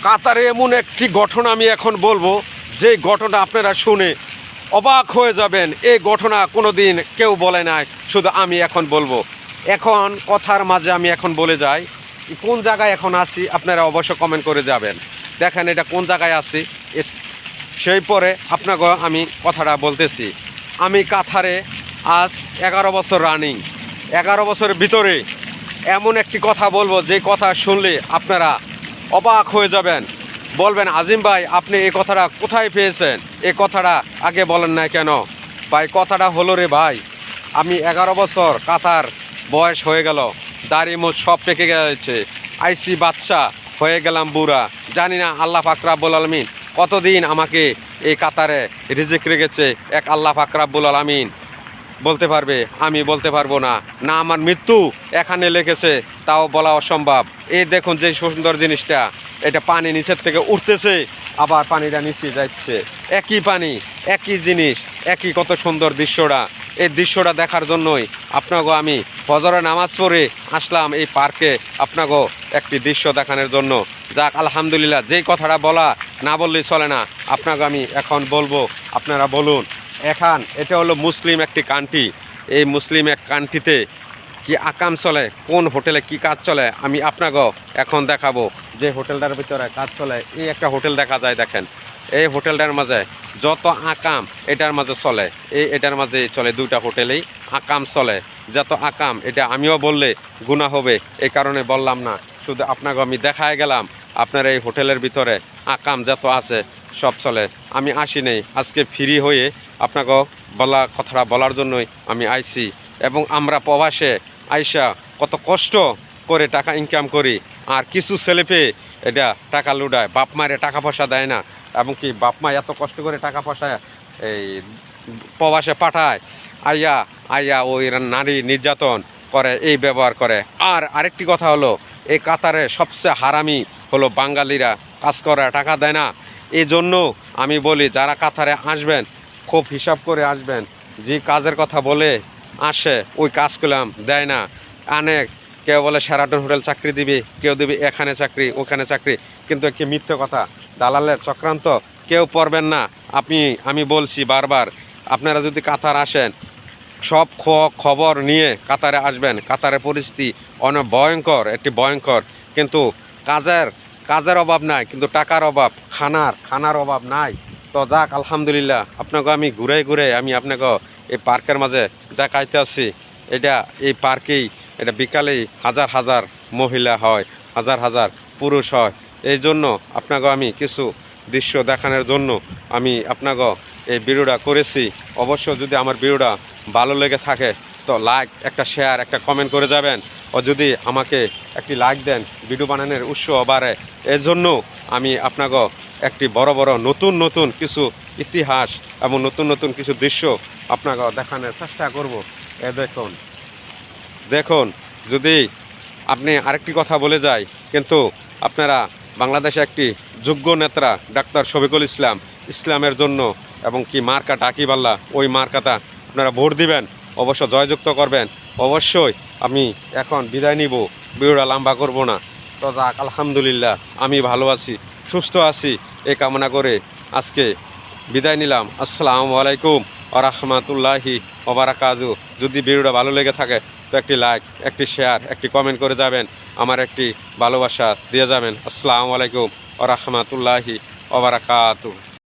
কাতারে এমন একটি ঘটনা আমি এখন বলবো, যে ঘটনা আপনারা শুনে অবাক হয়ে যাবেন। এই ঘটনা কোনো দিন কেউ বলে নাই, শুধু আমি এখন বলবো। এখন কথার মাঝে আমি এখন বলে যাই কোন জায়গায় এখন আছি, আপনারা অবশ্য কমেন্ট করে যাবেন। দেখেন এটা কোন জায়গায় আছি, সেই পরে আপনাকে আমি কথাটা বলতেছি। আমি কাতারে আজ 11 বছর রানিং। 11 বছরের ভিতরে এমন একটি কথা বলবো, যে কথা শুনলে আপনারা অবাক হয়ে যাবেন, বলবেন আজিম ভাই আপনি এই কথাটা কোথায় পেয়েছেন, এই কথাটা আগে বলেন না কেন? ভাই কথাটা হলো রে ভাই, আমি 11 বছর কাতার বয়স হয়ে গেল, দাড়ি মোজ সব পেকে গেছে, আইসি বাচ্চা হয়ে গেলাম বুড়া। জানি না আল্লাহ পাক রব্বুল আলামিন কতদিন আমাকে এই কাতারে রিজিক রেখেছে, এক আল্লাহ পাক রব্বুল আলামিন বলতে পারবে, আমি বলতে পারবো না। না আমার মৃত্যু এখানে লেগেছে তাও বলা অসম্ভব। এই দেখুন যে সুন্দর জিনিসটা, এটা পানি নিচের থেকে উঠতেছে, আবার পানিটা নিচে যাচ্ছে, একই পানি একই জিনিস, একই কত সুন্দর দৃশ্যটা। এই দৃশ্যটা দেখার জন্যই আপনাকে আমি ফজরে নামাজ পড়ে আসলাম এই পার্কে, আপনাকে একটি দৃশ্য দেখানোর জন্য। যাক আলহামদুলিল্লাহ, যেই কথাটা বলা না বললেই চলে না, আপনাকে আমি এখন বলবো, আপনারা বলুন। এখন এটা হলো মুসলিম একটি কান্ট্রি। এই মুসলিম এক কান্ট্রিতে কি আকাম চলে, কোন হোটেলে কি কাজ চলে, আমি আপনাকেও এখন দেখাবো। যে হোটেলটার ভিতরে কাজ চলে, এই একটা হোটেল দেখা যায়, দেখেন এই হোটেলটার মাঝে যত আকাম এটার মাঝে চলে, এটার মাঝে চলে, দুইটা হোটেলেই আকাম চলে। যত আকাম এটা আমিও বললে গুনাহ হবে, এই কারণে বললাম না, শুধু আপনাকে আমি দেখায় গেলাম। আপনার এই হোটেলের ভিতরে আকাম যত আছে সব চলে। আমি আসি নেই, আজকে ফ্রি হয়ে আপনাকে বলা কথাটা বলার জন্যই আমি আইছি। এবং আমরা প্রবাসে আইসা কত কষ্ট করে টাকা ইনকাম করি, আর কিছু ছেলে পেয়ে এটা টাকা লুডায়, বাপ মায়ের টাকা পয়সা দেয় না, এবং কি বাপ মা এত কষ্ট করে টাকা পয়সা এই প্রবাসে পাঠায়, আইয়া আইয়া ওই নারী নির্যাতন করে, এই ব্যবহার করে। আর আরেকটি কথা হলো, এই কাতারে সবচেয়ে হারামি হলো বাঙালিরা, কাজ করে টাকা দেয় না। এই জন্য আমি বলি যারা কাতারে আসবেন খুব হিসাব করে আসবেন, যে কাজের কথা বলে আসে ওই কাজ করলাম দেয় না। অনেক কেউ বলে শেরাটন হোটেল চাকরি দিবি, কেউ দিবি এখানে চাকরি ওখানে চাকরি, কিন্তু একটি মিথ্যে কথা, দালালের চক্রান্ত, কেউ পড়বেন না। আমি বলছি বারবার, আপনারা যদি কাতার আসেন সব খবর নিয়ে কাতারে আসবেন। কাতারের পরিস্থিতি অনেক ভয়ঙ্কর, একটি ভয়ঙ্কর, কিন্তু কাজের অভাব নাই, কিন্তু টাকার অভাব, খানার অভাব নাই। তো যাক আলহামদুলিল্লাহ, আপনাকে আমি ঘুরে আমি আপনাকে এই পার্কের মাঝে দেখাইতে আসছি। এটা এই পার্কেই এটা বিকালেই হাজার হাজার মহিলা হয়, হাজার হাজার পুরুষ হয়। এই জন্য আপনাকে আমি কিছু দৃশ্য দেখানোর জন্য আমি আপনাকে এই ভিডিওটা করেছি। অবশ্য যদি আমার ভিডিওটা ভালো লেগে থাকে তো লাইক, একটা শেয়ার, একটা কমেন্ট করে যাবেন। ও যদি আমাকে একটি লাইক দেন, ভিডিও বানানোর উৎসাহ বাড়ে। এর জন্য আমি আপনাকে একটি বড় নতুন কিছু ইতিহাস এবং নতুন কিছু দৃশ্য আপনাকে দেখানোর চেষ্টা করব। এ দেখুন যদি আপনি আরেকটি কথা বলে যাই, কিন্তু আপনারা বাংলাদেশে একটি যোগ্য নেতা ডাক্তার শফিকুল ইসলামের জন্য এবং কি মার্কা ডাকিবাল্লা, ওই মার্কাটা আপনারা ভোট দিবেন, অবশ্য জয়যুক্ত করবেন। অবশ্যই আমি এখন বিদায় নিব, ভিডিওটা লম্বা করব না। তো যাক আলহামদুলিল্লাহ, আমি ভালো আছি, সুস্থ আছি, এই কামনা করে আজকে বিদায় নিলাম। আসসালামু আলাইকুম ওয়া রাহমাতুল্লাহি ওয়া বারাকাতুহু। যদি ভিডিওটা ভালো লেগে থাকে তো একটি লাইক, একটি শেয়ার, একটি কমেন্ট করে যাবেন, আমার একটি ভালোবাসা দিয়ে যাবেন। আসসালামু আলাইকুম ওয়া রাহমাতুল্লাহি ওয়া বারাকাতুহু।